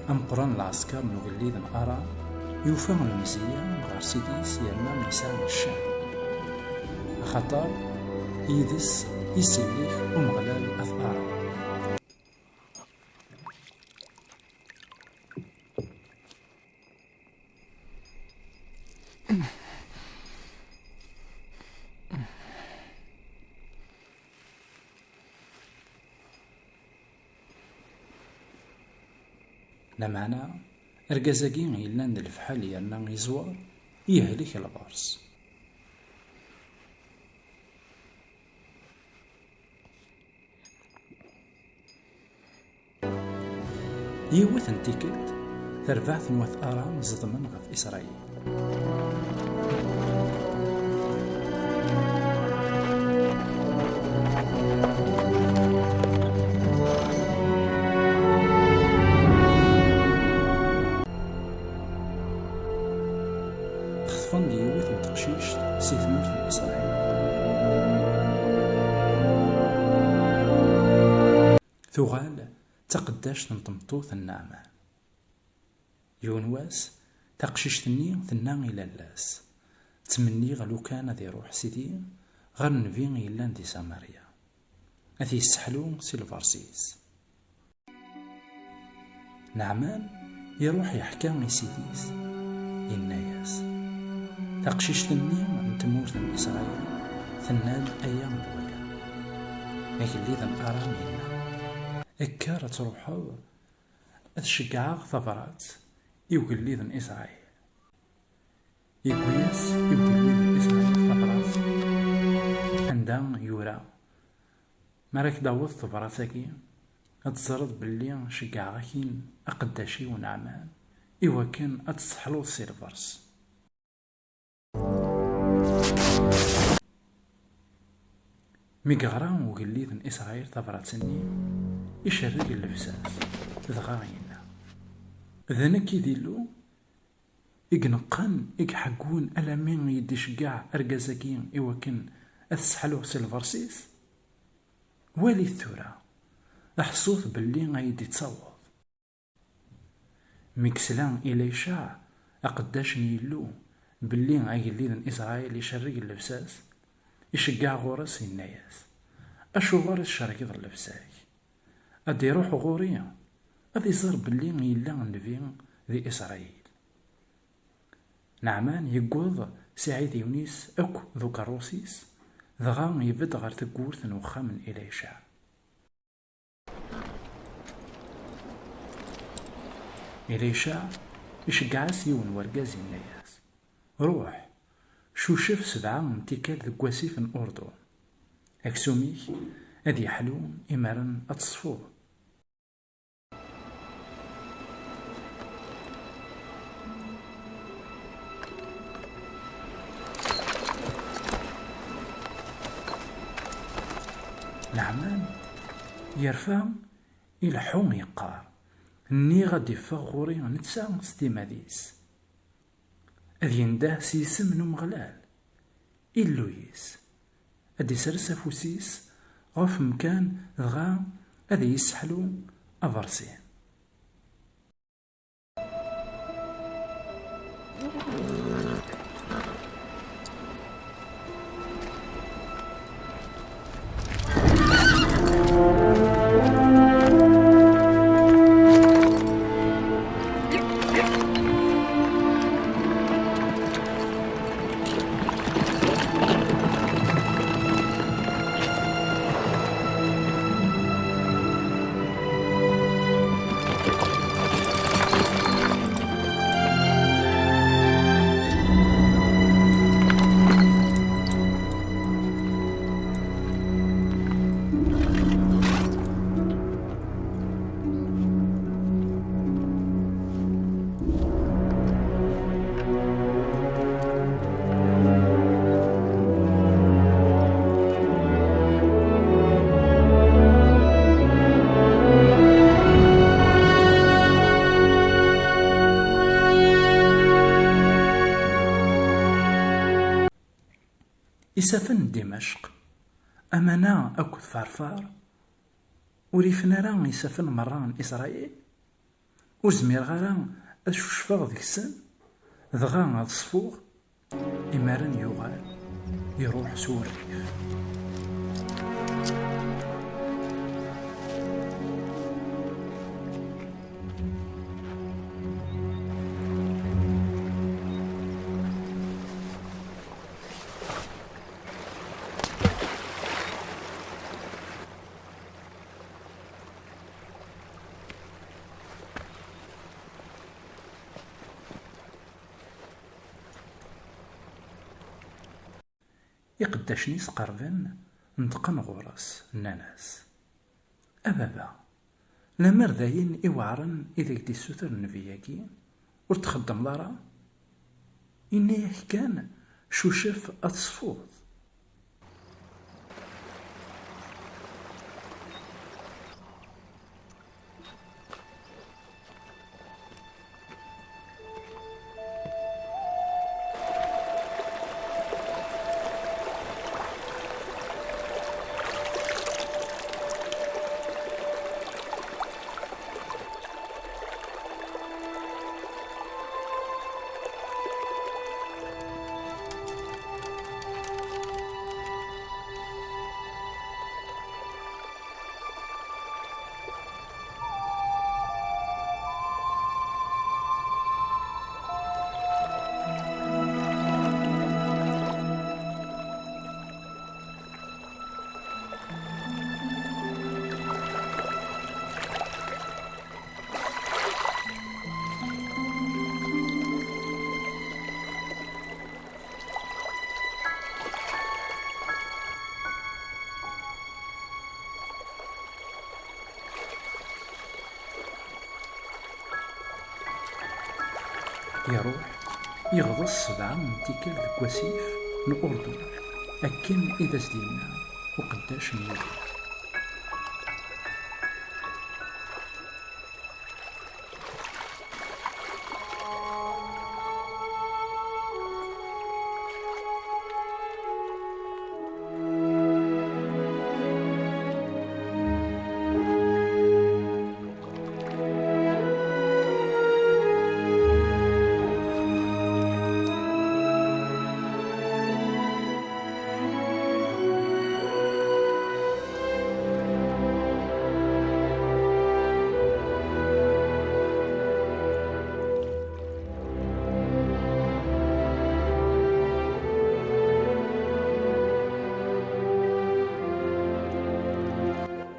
أمقران العسكر نغليد أرى يوفى المزية غار سيديس يرنا ميسان الشام خطر يدس يسليك أمغلال أثارا. لمعنا أرقازاكي يلان الفحال يرنا يزوار يهلك البارس. يوث انتيكت تربعث نوث أرام زضمن غف إسرائيل. خطفن يوث متقشيش سي ثمورة إسرائيل. ثغال تقداش نطمطوث النعمان يونواس تقشيشتني ثنا إلى اللاس تمني غلو كان ذي روح سيدي غير نفين يلان دي ساماريا أثي يسحلو سيلفارسيس. نعمان يروح يحكى سيديس يناياس تقشيشتني نتمورث من إسرائيل ثنان أيام الولا لكن اللي ذن أرامينا أكارة تروحو أتشجع ثبرات يوكليذن إسرائيل يكويس يوكليذن إسرائيل ثبرات عندما يورا مراك داوض ثبراتاكي أتزرد باللي شجع غاكين أقداشي ونعمان إوا كان أتصحلو السيلفرس. ميقغران وكليذن إسرائيل ثبراتني يشرق اللبساس ذغاينا ذنكي ديلو إقنقان إقحقون ألمين يدي شقاع أرقازاكين إوكن أتسحلو سيلفرسيس والي الثورة أحصوث باللي غايدي تصوض مكسلان إلي شاع أقداش نيلو باللي غايليذن إسرائيل يشرق اللبساس يشقاع غورس الناياس أشو غورس شاركيض اللبساك أدي يروحو غوريا أدي يصير باللي يلا النبي ذي إسرائيل. نعمان يقوض سعيد يونيس أكو ذو كاروسيس ذغا يبد غير تقورث نوخا من إليشع. إليشع يشقعس يون ورقاز الناياس روح شوشف 7 امتكال ذو واسيف أردن أكسوميك أدي يحلون إمارن أتصفوه. نعمان يرفع إلى حوم يقار ني غادي يفغ غوري نتسا ستيماديس أذ ينده سيسم نمغلال إلويس أدي سرس أفوسيس غف مكان غا أدي يسحلو أفرسين. إسافن دمشق أمانا أكد فارفار وريفنا راه يسافن مران إسرائيل وزمير غير أشوشفاغ ديكسن دغا غاد صفوغ إمارن يوغال يروح سور الريف. يقداشني سقربن نتقن غورس الناناس أبابا لامر داين إوعرن إذا كدي السوتر النبياكي ور تخدم لارا إنا ياك كان شوشف أتصفوض. يروح يغضص 7 تيكال ديك واسيف الأردن أكن إذا سدينا وقداش نيدي.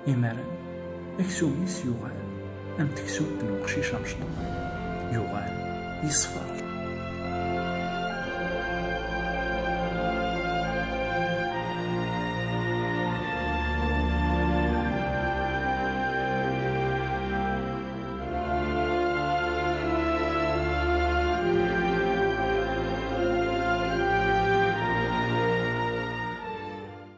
إمارن أكسوميس يوغال أم تكسوم بن وقشيش أمشطان يوغال يصفى.